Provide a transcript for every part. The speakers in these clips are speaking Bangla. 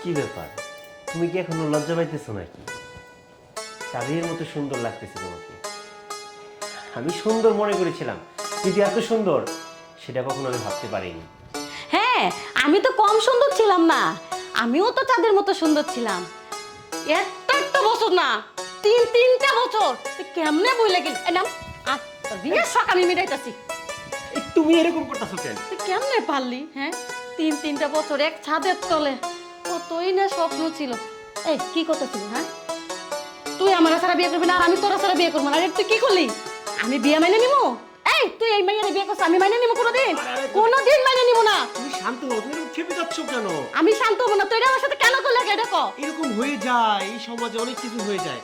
কি ব্যাপার, তুমি কি এখনো লজ্জা পাইতেছো নাকি? চাঁদের মতো সুন্দর লাগতেছে তোমাকে। আমি সুন্দর মনে করেছিলাম, কিন্তু এত সুন্দর সেটা কখনো আমি ভাবতে পারিনি। হ্যাঁ, আমি তো কম সুন্দর ছিলাম না, আমিও তো চাঁদের মতো সুন্দর ছিলাম। একটা বছর না, তিনটা বছর তুই কেমনে বইলে গেলি? নাম বিয়ের শখ আমি মিটাইতাছি। তুমি এরকম করতেছো কেন? তুই কেমনে পারলি? হ্যাঁ, তিনটা বছর এক ছাদের তলে কতই না স্বপ্ন ছিল। এই কি কথা ছিল? হ্যাঁ, তুই আমার ছাড়া বিয়ে করবি না আর আমি তোরা ছাড়া বিয়ে করবো না। তুই কি করলি? আমি বিয়ে মেনে নিবো? এই তুই এই মাইয়ারে বিয়ে করছিস, আমি মেনে নিবো কোনোদিন? কোনোদিন মেনে নিবো না। তুমি শান্ত হও, তুমি এরকম খেপে যাচ্ছ কেন? আমি শান্ত হবো না। তুই এটা আমার সাথে কেন করলে? এটা কো। এরকম হয়ে যায়, এই সমাজে অনেক কিছু হয়ে যায়।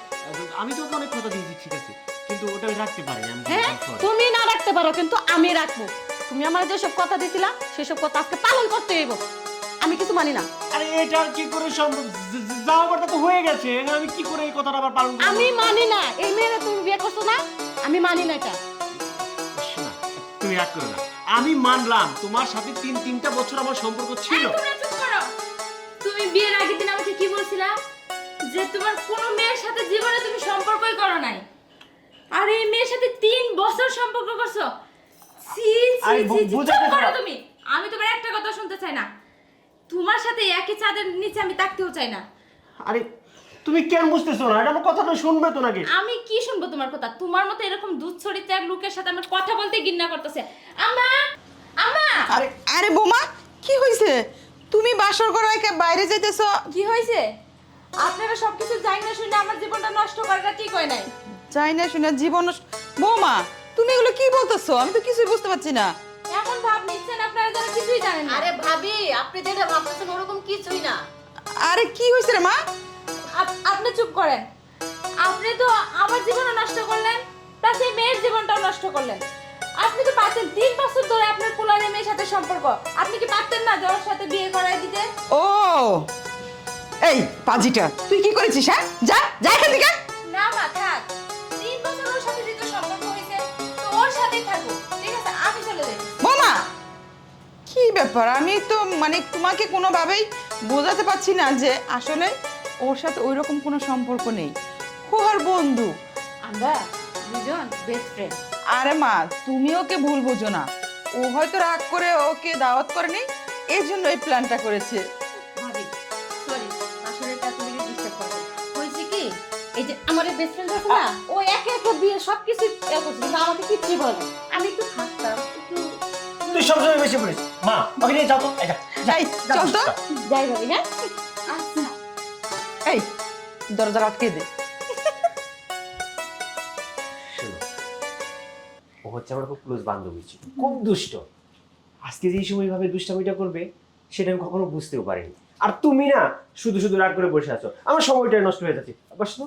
আমি তোকে অনেক কথা দিয়েছি, ঠিক আছে, কিন্তু ওটা আমি রাখতে পারি না। হ্যাঁ, তুমি না রাখতে পারো কিন্তু আমি রাখবো। তুমি আমার যেসব কথা দিছিলা সেসব কথা আজকে পালন করতে হইব। আমি কিছু মানি না। আরে এটা কি করে সম্ভব? যাওয়ার কথা তো হয়ে গেছে, আমি কি করে এই কথাটা আবার পালন করব? আমি মানি না। এই মেয়েরে তুমি বিয়ে করছো না, আমি মানি না এটা। শোনা, তুমি রাগ করো না। আমি মানলাম তোমার সাথে তিনটা বছর আমার সম্পর্ক ছিল। তোমরা চুপ করো। তুমি বিয়ের আগের দিন আমাকে কি বলছিলা? যে তোমার কোনো মেয়ের সাথে জীবনে তুমি সম্পর্কই করো নাই, আর এই মেয়ের সাথে 3 বছর সম্পর্ক করছো। ছি ছি আরে ছি ছি, বুঝাতে চুপ করো পারো। তুমি। আমি তোমার একটা কথা শুনতে চাই না। তোমার সাথে একই চাঁদের নিচে আমি থাকতেও চাই না। আরে তুমি কেন বুঝতেছো না? এটা আমার কথাটা শুনবে তো নাকি? আমি কি শুনবো তোমার কথা? তোমার মতো এরকম দুধ ছড়িতে এক লোকের সাথে আমার কথা বলতে ঘৃণা করতেছে। আম্মা, আম্মা, আরে আরে বোমা, কি হইছে? তুমি বাসর করে বাইরে যাইতেছো? কি হয়েছে? আপনারা সবকিছু জানি না শুনে আমার জীবনটা নষ্ট করাটা ঠিক হয় নাই। যাই না শুনে জীবন বৌমা, তুমি এগুলো কি বলতেছো? আমি তো কিছুই বুঝতে পারছি না। এমন ভাব নিচ্ছেন আপনারা যারা কিছুই জানেন না। আরে ভাবি, আপনি যেটা ভাবতেছেন ওরকম কিছুই না। আরে কি হইছে রে মা? আপনি চুপ করেন। আপনি তো আমার জীবনও নষ্ট করলেন, প্লাস এই মেয়ের জীবনটাও নষ্ট করলেন। আপনি তো পারতেন 3 বছর ধরে আপনার পোলারে মেয়ের সাথে সম্পর্ক, আপনি কি পারতেন না যে ওর সাথে বিয়ে করাই দিতে? ও এই পাজিটা, তুই কি করেছিস? হ্যাঁ, যা যা এখান থেকে। না মা, থাক। 3 বছর ওর সাথে যেহেতু সম্পর্ক হয়েছে, তো ওর সাথেই থাকুক, ঠিক আছে? আমি চলে যাই। বোমা, কি ব্যাপার? আমি তো মানে তোমাকে কোনোভাবেই বোঝাতে পারছি না যে আসলে ওর সাথে ওইরকম কোনো সম্পর্ক নেই। ও আর বন্ধু। আমরা দুজন বেস্ট ফ্রেন্ড। আরে মা, তুমি ওকে ভুল বোঝো না। ও হয়তো রাগ করে ওকে দাওয়াত করেনি, এই জন্য এই প্ল্যানটা করেছে। ভাবি সরি, আসলে এটা তুমি ডিস্টার্ব করবে। হয়েছে কি, এই যে আমার বেস্ট ফ্রেন্ড আছে না, ও একে একে বিয়ে সবকিছু করছে কিন্তু আমাকে কিচ্ছু বলে না। আমি একটু থাকতাম, একটু তুই সবসময় বেশি বলিস। মা, ওকে নিয়ে যাও তো। এই যা, যা, এই যা, চল তো। যা। যাই ভাবি। হ্যাঁ, আচ্ছা, এই দরজা আটকে দে। শোনো, ও হচ্ছে আমার খুব ক্লোজ বান্ধবী ছিল, খুব দুষ্ট। আজকে যে এই সময় ভাবে দুষ্টামিটা করবে সেটা আমি কখনো বুঝতেও পারিনি। আর তুমি না শুধু শুধু রাগ করে বসে আছো, আমার সময়টা নষ্ট হয়ে যাচ্ছে। বসো তো।